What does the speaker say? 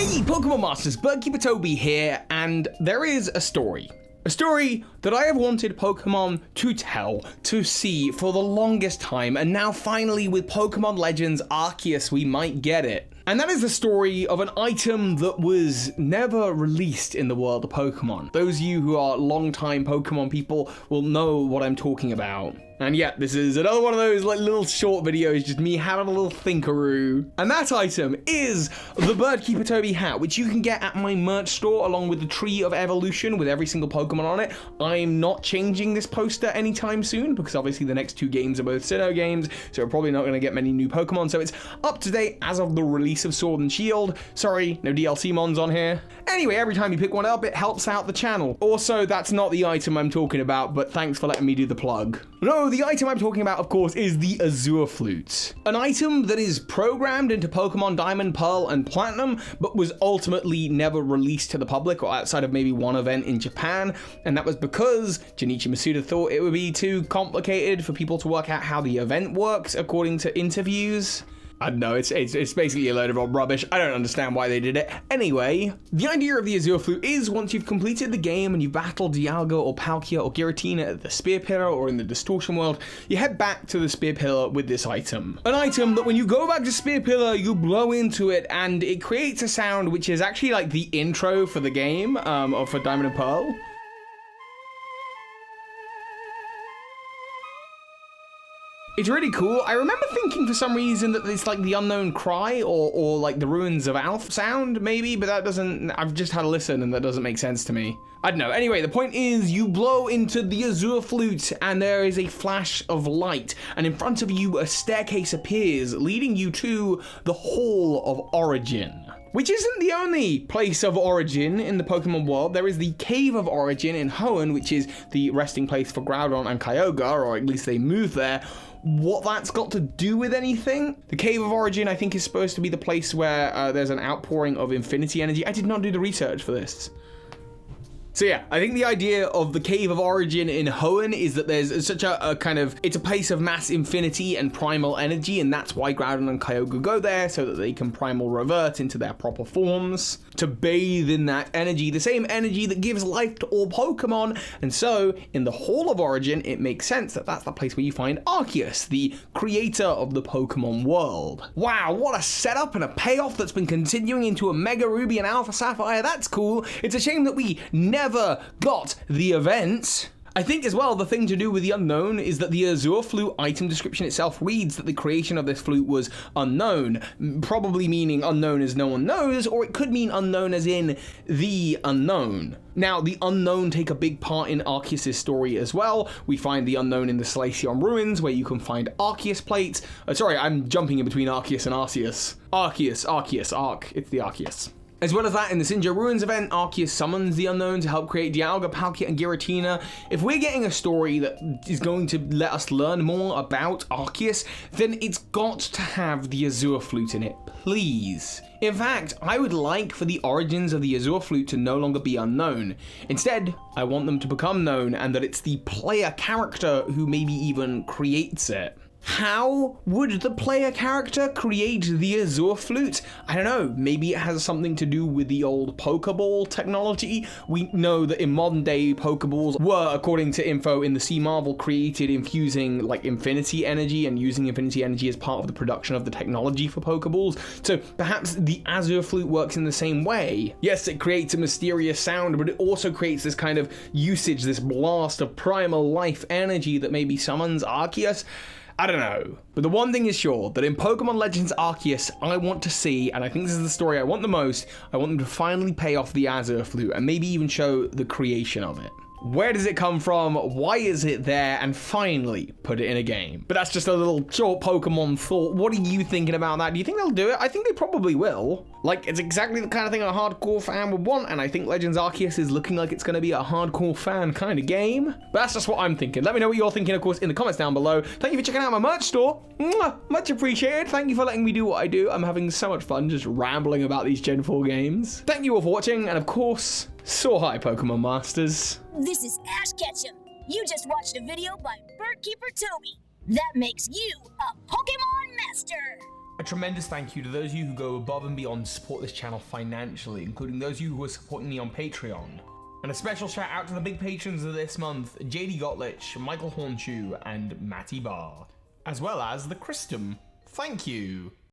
Hey Pokemon Masters, Birdkeeper Toby here, and there is a story. A story that I have wanted Pokemon to tell, to see for the longest time, and now finally with Pokemon Legends Arceus we might get it. And that is the story of an item that was never released in the world of Pokemon. Those of you who are long-time Pokemon people will know what I'm talking about. And yeah, this is another one of those like little short videos, just me having a little thinkaroo. And that item is the Birdkeeper Toby hat, which you can get at my merch store along with the Tree of Evolution with every single Pokemon on it. I'm not changing this poster anytime soon because obviously the next two games are both Sinnoh games, so we're probably not going to get many new Pokemon. So it's up to date as of the release of Sword and Shield. Sorry, no DLC mons on here. Anyway, every time you pick one up, it helps out the channel. Also, that's not the item I'm talking about, but thanks for letting me do the plug. No, the item I'm talking about, of course, is the Azure Flute. An item that is programmed into Pokemon Diamond, Pearl, and Platinum, but was ultimately never released to the public or outside of maybe one event in Japan. And that was because Junichi Masuda thought it would be too complicated for people to work out how the event works according to interviews. I don't know, it's basically a load of rubbish. I don't understand why they did it. Anyway, the idea of the Azure Flute is once you've completed the game and you've battled Dialga or Palkia or Giratina at the Spear Pillar or in the Distortion World, you head back to the Spear Pillar with this item. An item that when you go back to Spear Pillar, you blow into it and it creates a sound which is actually like the intro for the game, or for Diamond and Pearl. It's really cool. I remember thinking for some reason that it's like the Unknown Cry or like the Ruins of Alph sound, maybe, but that doesn't, I've just had a listen and that doesn't make sense to me. I don't know. Anyway, the point is you blow into the Azure Flute and there is a flash of light, and in front of you a staircase appears leading you to the Hall of Origin. Which isn't the only place of origin in the Pokemon world. There is the Cave of Origin in Hoenn, which is the resting place for Groudon and Kyogre, or at least they move there. What that's got to do with anything? The Cave of Origin, I think, is supposed to be the place where there's an outpouring of infinity energy. I did not do the research for this. So yeah, I think the idea of the Cave of Origin in Hoenn is that there's such a kind of, it's a place of mass infinity and primal energy, and that's why Groudon and Kyogre go there, so that they can primal revert into their proper forms, to bathe in that energy, the same energy that gives life to all Pokemon. And so, in the Hall of Origin, it makes sense that that's the place where you find Arceus, the creator of the Pokemon world. Wow, what a setup and a payoff that's been continuing into a Mega Ruby and Alpha Sapphire. That's cool. It's a shame that we never got the event. I think as well the thing to do with the unknown is that the Azure Flute item description itself reads that the creation of this flute was unknown, probably meaning unknown as no one knows, or it could mean unknown as in the unknown. Now, the unknown take a big part in Arceus' story as well. We find the unknown in the Slahsing ruins, where you can find Arceus plates. Sorry, I'm jumping in between Arceus and Arceus. Arc. It's the Arceus. As well as that, in the Sinnoh Ruins event, Arceus summons the Unknown to help create Dialga, Palkia, and Giratina. If we're getting a story that is going to let us learn more about Arceus, then it's got to have the Azure Flute in it, please. In fact, I would like for the origins of the Azure Flute to no longer be unknown. Instead, I want them to become known, and that it's the player character who maybe even creates it. How would the player character create the Azure Flute? I don't know, maybe it has something to do with the old Pokeball technology. We know that in modern day Pokeballs were, according to info in the Sea Marvel, created infusing like infinity energy and using infinity energy as part of the production of the technology for Pokeballs. So perhaps the Azure Flute works in the same way. Yes, it creates a mysterious sound, but it also creates this kind of usage, this blast of primal life energy that maybe summons Arceus. I don't know. But the one thing is sure, that in Pokemon Legends Arceus, I want to see, and I think this is the story I want the most, I want them to finally pay off the Azure Flute and maybe even show the creation of it. Where does it come from? Why is it there? And finally, put it in a game. But that's just a little short Pokemon thought. What are you thinking about that? Do you think they'll do it? I think they probably will. Like, it's exactly the kind of thing a hardcore fan would want, and I think Legends Arceus is looking like it's going to be a hardcore fan kind of game. But that's just what I'm thinking. Let me know what you're thinking, of course, in the comments down below. Thank you for checking out my merch store. Mwah! Much appreciated. Thank you for letting me do what I do. I'm having so much fun just rambling about these Gen 4 games. Thank you all for watching, and of course, so hi, Pokemon Masters. This is Ash Ketchum. You just watched a video by Birdkeeper Toby. That makes you a Pokemon Master. A tremendous thank you to those of you who go above and beyond to support this channel financially, including those of you who are supporting me on Patreon. And a special shout out to the big patrons of this month, JD Gottlich, Michael Hornschuch, and Matty Bar, as well as the Christum. Thank you.